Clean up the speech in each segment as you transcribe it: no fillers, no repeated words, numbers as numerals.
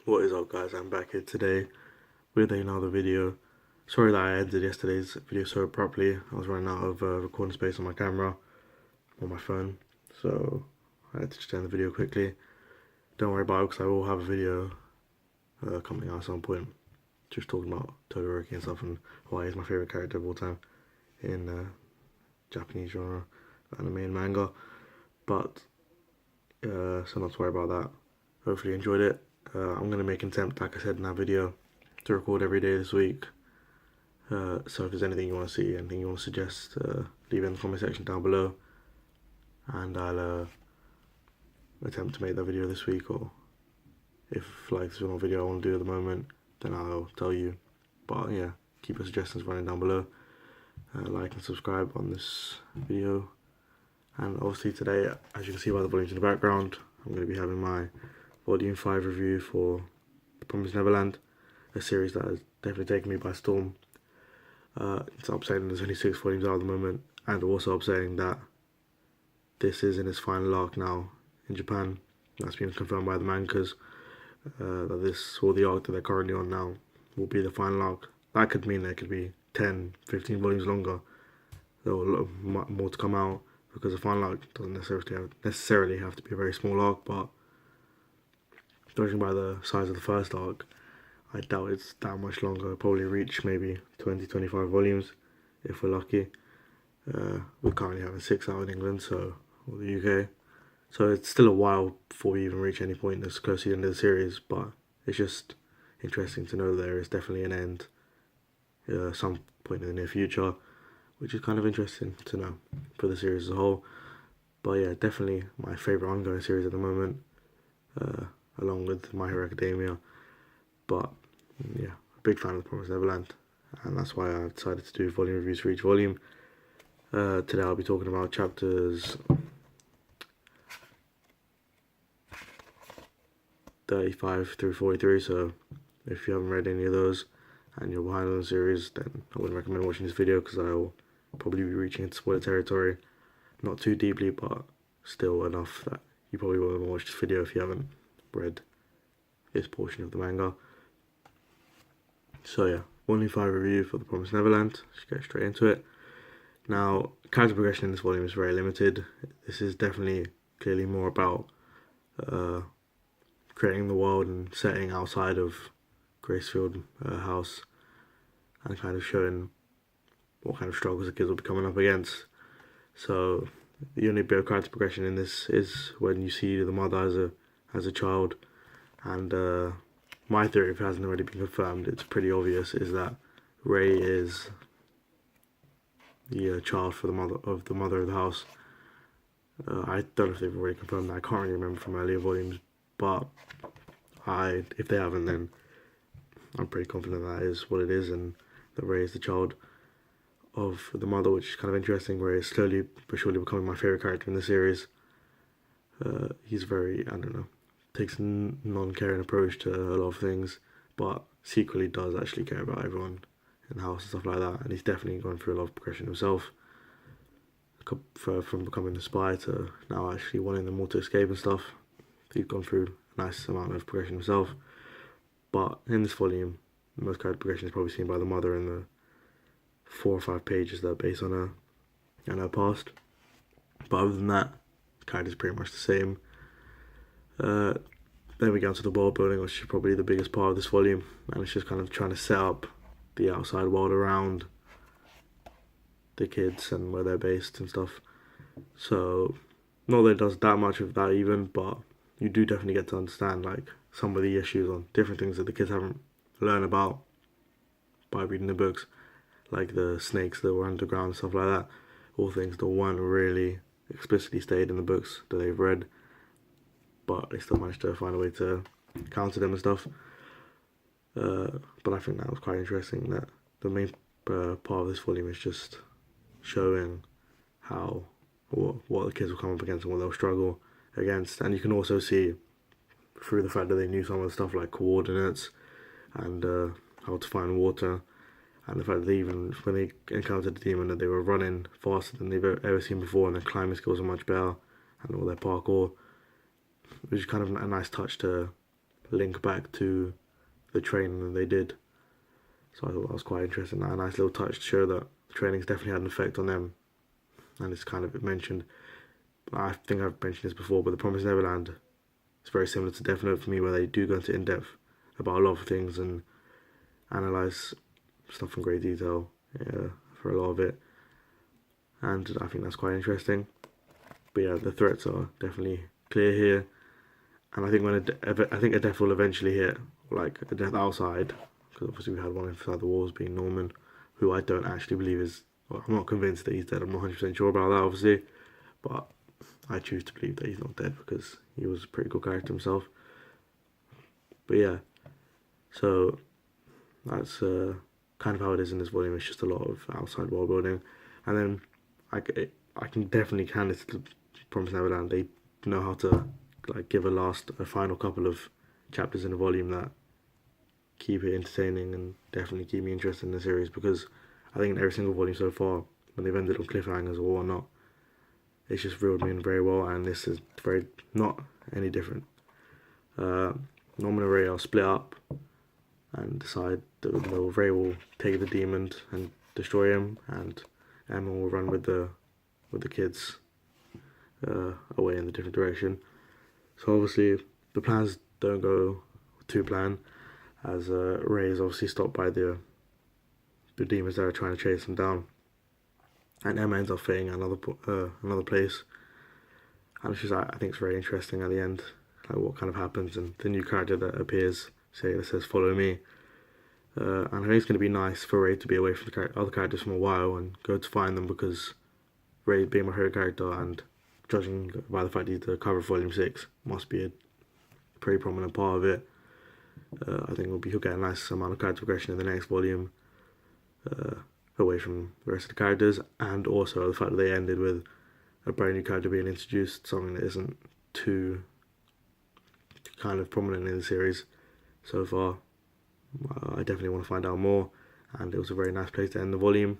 What is up, guys? I'm back here today with another video. Sorry that I ended yesterday's video so abruptly. I was running out of recording space on my camera, on my phone, so I had to just end the video quickly. Don't worry about it, because I will have a video coming out at some point, just talking about Todoroki and stuff, and why he's my favourite character of all time in Japanese genre, anime and manga. But, so not to worry about that. Hopefully you enjoyed it. I'm going to make an attempt, like I said in that video, to record every day this week. So if there's anything you want to see, anything you want to suggest, leave it in the comment section down below. And I'll attempt to make that video this week, or if like there's one video I want to do at the moment, then I'll tell you. But yeah, keep your suggestions running down below. Like and subscribe on this video. And obviously today, as you can see by the volumes in the background, I'm going to be having my Volume 5 review for The Promised Neverland, a series that has definitely taken me by storm. It's upsetting there's only 6 volumes out at the moment, and also upsetting that this is in its final arc now in Japan. That's been confirmed by the mangas, that this, or the arc that they're currently on now, will be the final arc. That could mean there could be 10, 15 volumes longer. There will more to come out, because the final arc doesn't necessarily have to be a very small arc, but judging by the size of the first arc, I doubt it's that much longer. It'll probably reach maybe 20-25 volumes if we're lucky. We're currently having 6 out in England, or the UK. So it's still a while before we even reach any point that's close to the end of the series, but it's just interesting to know there is definitely an end some point in the near future, which is kind of interesting to know for the series as a whole. But yeah, definitely my favourite ongoing series at the moment, along with My Hero Academia. But yeah, a big fan of The Promised Neverland, and that's why I decided to do volume reviews for each volume. Today I'll be talking about chapters 35 through 43, so if you haven't read any of those and you're behind on the series, then I wouldn't recommend watching this video, because I'll probably be reaching into spoiler territory. Not too deeply, but still enough that you probably won't watch this video if you haven't read this portion of the manga. So yeah, Volume 5 review for The Promised Neverland. Let's get straight into it. Now, character progression in this volume is very limited. This is definitely clearly more about creating the world and setting outside of Gracefield House, and kind of showing what kind of struggles the kids will be coming up against. So the only bit of character progression in this is when you see the mother as a child, and my theory, if it hasn't already been confirmed, it's pretty obvious, is that Ray is the child for the mother of the house. I don't know if they've already confirmed that. I can't really remember from earlier volumes, but if they haven't, then I'm pretty confident that is what it is, and that Ray is the child of the mother, which is kind of interesting. Ray is slowly but surely becoming my favourite character in the series. He's very, I don't know, takes a non-caring approach to a lot of things, but secretly does actually care about everyone in the house and stuff like that, and he's definitely gone through a lot of progression himself, from becoming a spy to now actually wanting them all to escape and stuff. He's gone through a nice amount of progression himself. But in this volume, the most character progression is probably seen by the mother in the 4 or 5 pages that are based on her and her past. But other than that, the character's pretty much the same. Then we get onto the world building, which is probably the biggest part of this volume, and it's just kind of trying to set up the outside world around the kids and where they're based and stuff. So not that it does that much of that even, but you do definitely get to understand like some of the issues on different things that the kids haven't learned about by reading the books, like the snakes that were underground and stuff like that. All things that weren't really explicitly stated in the books that they've read, but they still managed to find a way to counter them and stuff. But I think that was quite interesting, that the main part of this volume is just showing what the kids will come up against and what they'll struggle against. And you can also see through the fact that they knew some of the stuff like coordinates and how to find water, and the fact that they even, when they encountered the demon, that they were running faster than they've ever seen before, and their climbing skills are much better, and all their parkour, which is kind of a nice touch to link back to the training that they did. So I thought that was quite interesting. A nice little touch to show that the training's definitely had an effect on them. And it's kind of mentioned, I think I've mentioned this before, but The Promised Neverland is very similar to Death Note for me, where they do go into in-depth about a lot of things and analyse stuff in great detail for a lot of it. And I think that's quite interesting. But yeah, the threats are definitely clear here. And I think a death will eventually hit, like a death outside, because obviously we had one inside the walls being Norman, who I don't actually believe is, well, I'm not convinced that he's dead, I'm not 100% sure about that obviously, but I choose to believe that he's not dead because he was a pretty cool character himself. But yeah, so that's kind of how it is in this volume. It's just a lot of outside world building, and then I can definitely hand it to Promised Neverland. They know how to like give a final couple of chapters in a volume that keep it entertaining and definitely keep me interested in the series, because I think in every single volume so far, when they've ended on cliffhangers or whatnot, it's just reeled me in very well, and this is very not any different. Norman and Ray are split up and decide that Ray will take the demon and destroy him, and Emma will run with the kids away in the different direction. So obviously the plans don't go to plan, as Ray is obviously stopped by the demons that are trying to chase him down, and Emma ends up fleeing another place. And it's just, I think it's very interesting at the end, like what kind of happens, and the new character that appears, that says "Follow me." And I think it's going to be nice for Ray to be away from the other characters for a while and go to find them, because Ray being my favorite character, and judging by the fact he's the cover of Volume 6, must be a pretty prominent part of it. I think he'll get a nice amount of character progression in the next volume, away from the rest of the characters, and also the fact that they ended with a brand new character being introduced, something that isn't too kind of prominent in the series so far. I definitely want to find out more, and it was a very nice place to end the volume.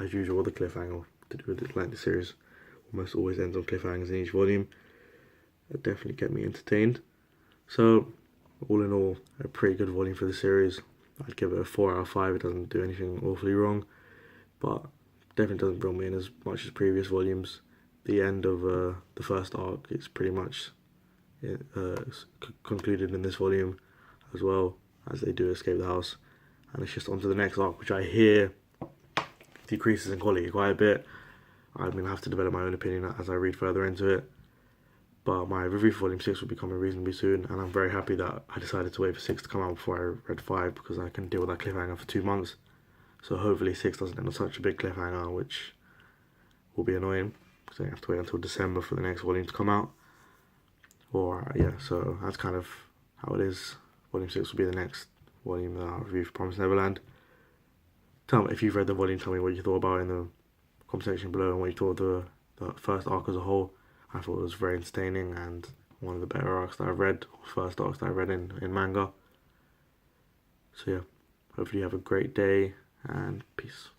As usual, the cliffhanger to do with the Atlantic series almost always ends on cliffhangers in each volume. It definitely kept me entertained. So, all in all, a pretty good volume for the series. I'd give it a 4 out of 5. It doesn't do anything awfully wrong, but definitely doesn't reel me in as much as previous volumes. The end of the first arc is pretty much concluded in this volume as well, as they do escape the house, and it's just on to the next arc, which I hear decreases in quality quite a bit. I'm going to have to develop my own opinion as I read further into it, but my review for Volume 6 will be coming reasonably soon, and I'm very happy that I decided to wait for 6 to come out before I read 5, because I can deal with that cliffhanger for 2 months. So hopefully 6 doesn't end on such a big cliffhanger, which will be annoying, because I have to wait until December for the next volume to come out. Or yeah, so that's kind of how it is. Volume 6 will be the next volume that I'll review for Promised Neverland. Tell me if you've read the volume, tell me what you thought about it in the comment section below, and what you thought of the first arc as a whole. I thought it was very entertaining and one of the better arcs that I've read, or first arcs that I've read in manga. So yeah, hopefully you have a great day, and peace.